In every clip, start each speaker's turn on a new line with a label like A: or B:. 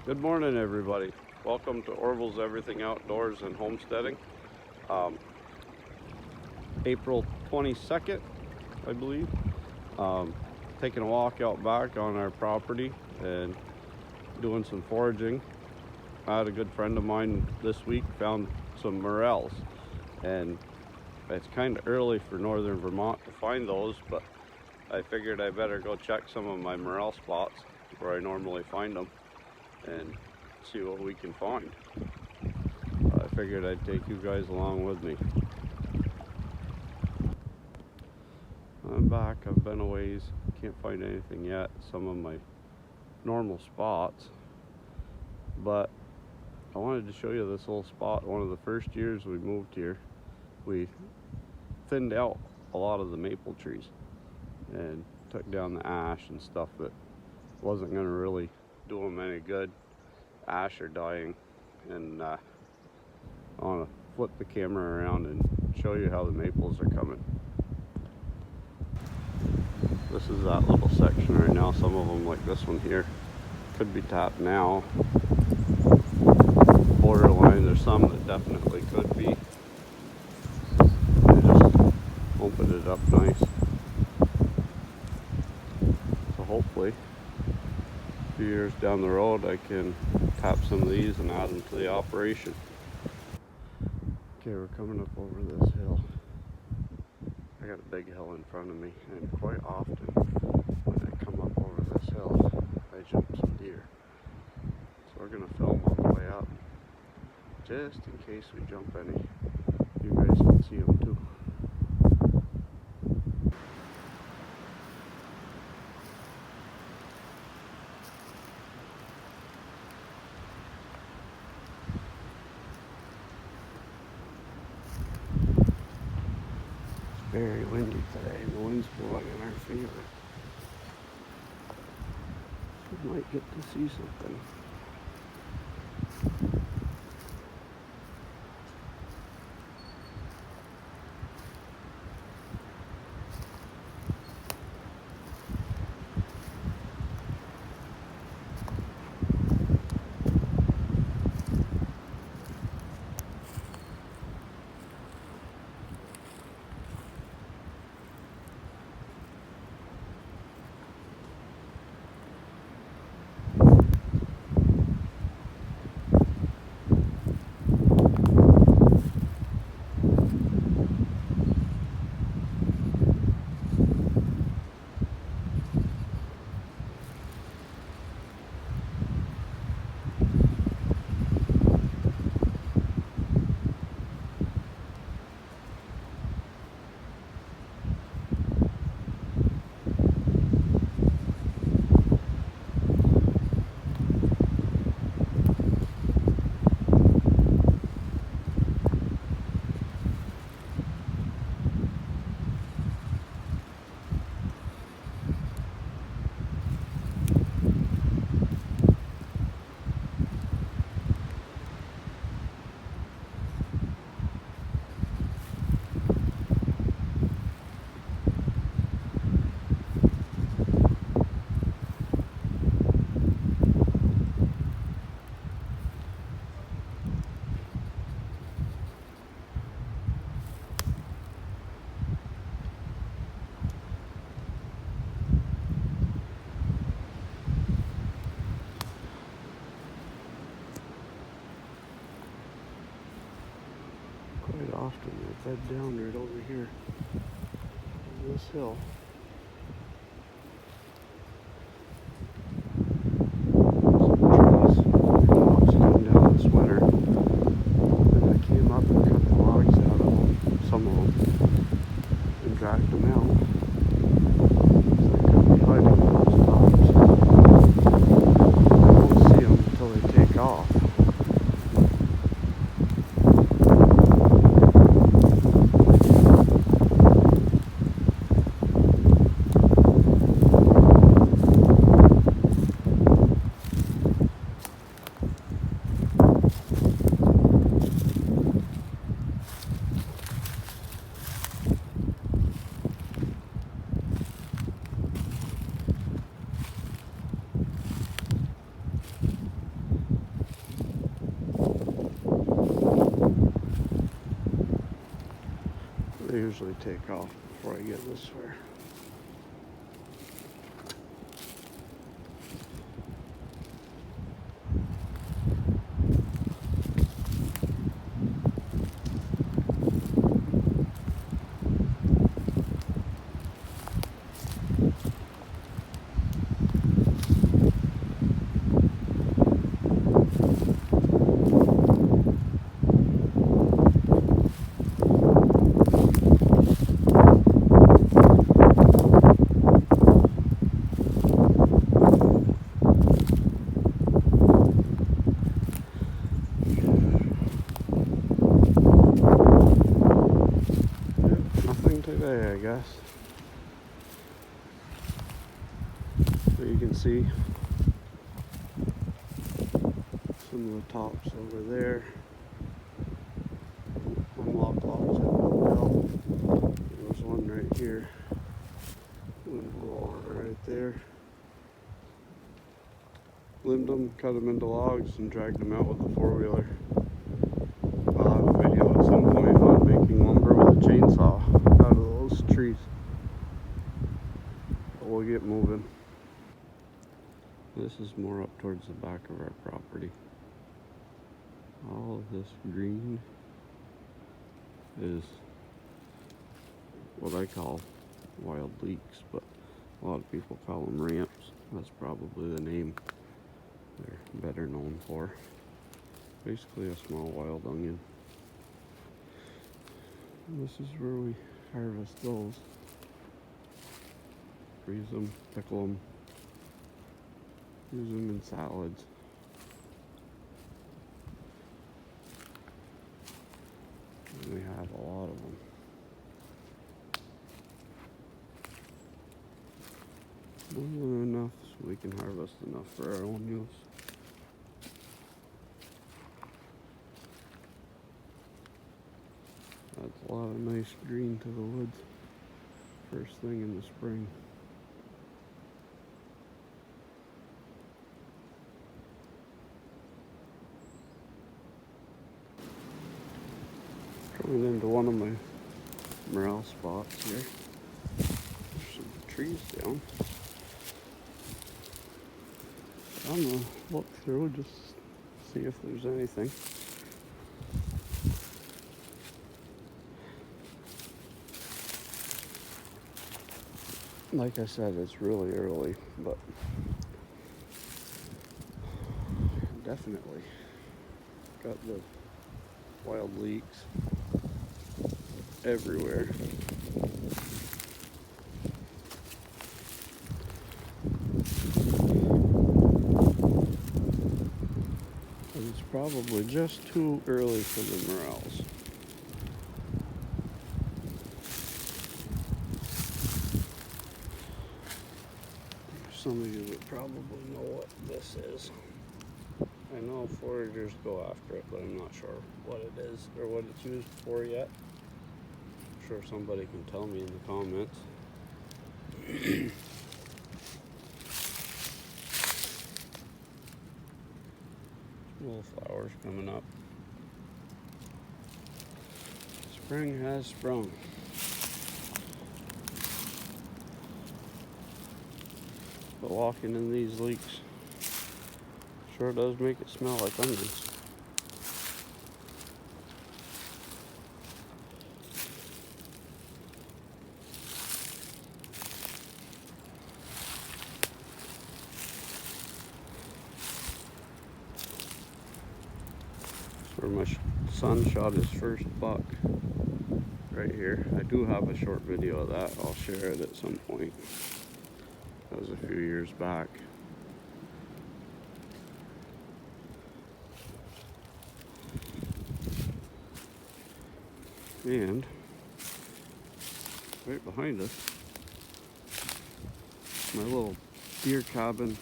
A: Good morning, everybody. Welcome to Orville's Everything Outdoors and Homesteading. April 22nd, I believe. Taking a walk out back on our property and doing some foraging. I had a good friend of mine this week found some morels, and it's kind of early for northern Vermont to find those, but I figured I better go check some of my morel spots where I normally find them and see what we can find. I figured I'd take you guys along with me. I'm back. I've been a ways. Can't find anything yet. Some of my normal spots, but I wanted to show you this little spot. One of the first years we moved here, we thinned out a lot of the maple trees and took down the ash and stuff that wasn't going to really do them any good. Ash are dying, and I want to flip the camera around and show you how the maples are coming. This is that little section right now. Some of them, like this one here, could be tapped now. Borderline, there's some that definitely could be. I just opened it up nice. So hopefully a few years down the road I can tap some of these and add them to the operation. Okay, we're coming up over this hill. I got a big hill in front of me, and quite often when I come up over this hill I jump some deer. So we're gonna film on the way up, just in case we jump any. You guys can see them too. Very windy today. The wind's blowing in our favor. We might get to see something. Quite often they bed down right over here on this hill. Some trees came down this winter, and I came up and cut the logs out of them, some of them, and dragged them out. So they could be hiding in those tops. I won't see them until they take off. usually take off before I get this far. Nothing today, I guess. But you can see some of the tops over there. Unlock logs at no bell. There's one right here. Right there. Limbed them, cut them into logs, and dragged them out with a four-wheeler. I'll have a video at some point on making lumber with a chainsaw out of those trees. But we'll get moving. This is more up towards the back of our property. All of this green is what I call wild leeks, but a lot of people call them ramps. That's probably the name they're better known for. Basically a small wild onion. And this is where we harvest those. Freeze them, pickle them, use them in salads. And we have a lot of them. More than enough so we can harvest enough for our own use. Adds a lot of nice green to the woods first thing in the spring. Coming into one of my morel spots here. There's some trees down. I'm gonna look through just see if there's anything. Like I said, it's really early, but definitely got the wild leeks everywhere. And it's probably just too early for the morels. Some of you would probably know what this is. I know foragers go after it, but I'm not sure what it is or what it's used for yet. I'm sure somebody can tell me in the comments. Little flowers coming up. Spring has sprung. But walking in these leeks sure does make it smell like onions. That's where my son shot his first buck, right here. I do have a short video of that. I'll share it at some point. That was a few years back. And right behind us, my little deer cabin,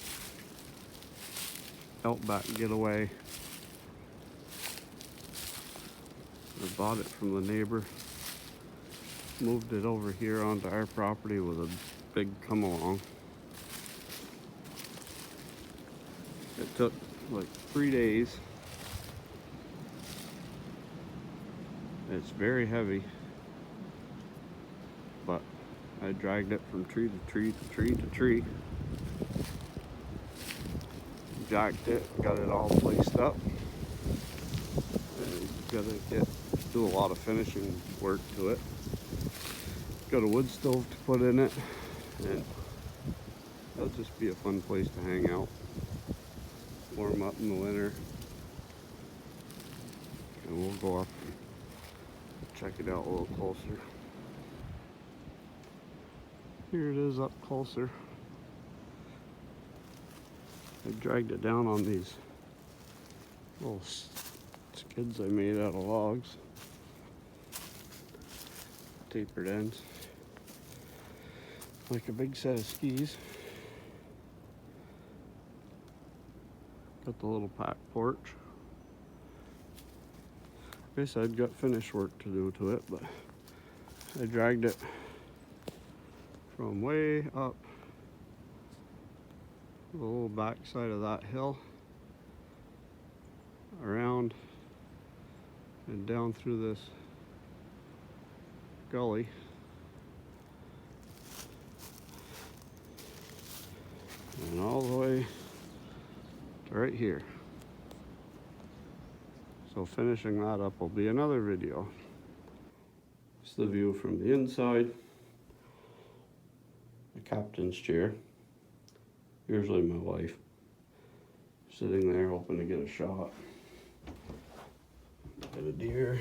A: outback getaway. I bought it from the neighbor, moved it over here onto our property with a big come along. It took like 3 days. It's very heavy. I dragged it from tree to tree to tree to tree. Jacked it, got it all placed up. And gotta do a lot of finishing work to it. Got a wood stove to put in it, and it'll just be a fun place to hang out, warm up in the winter. And we'll go up and check it out a little closer. Here it is up closer. I dragged it down on these little skids I made out of logs, tapered ends, like a big set of skis. Got the little pack porch. Like I said, got finish work to do to it, but I dragged it from way up the little back side of that hill, around and down through this gully, and all the way to right here. So finishing that up will be another video. It's the view from the inside. The captain's chair. Usually my wife sitting there hoping to get a shot at a deer.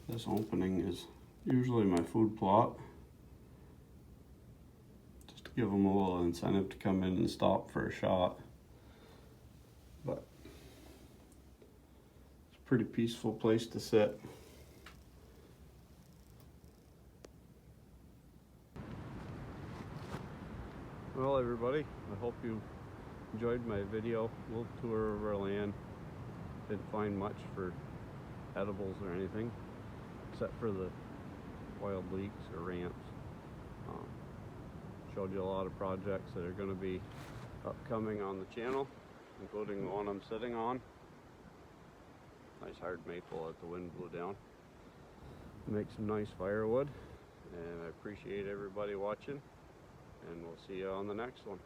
A: This opening is usually my food plot, just to give them a little incentive to come in and stop for a shot. But it's a pretty peaceful place to sit. Well, everybody, I hope you enjoyed my video. A little tour of our land. Didn't find much for edibles or anything, except for the wild leeks or ramps. Showed you a lot of projects that are going to be upcoming on the channel, including the one I'm sitting on. Nice hard maple that the wind blew down. Make some nice firewood, and I appreciate everybody watching, and we'll see you on the next one.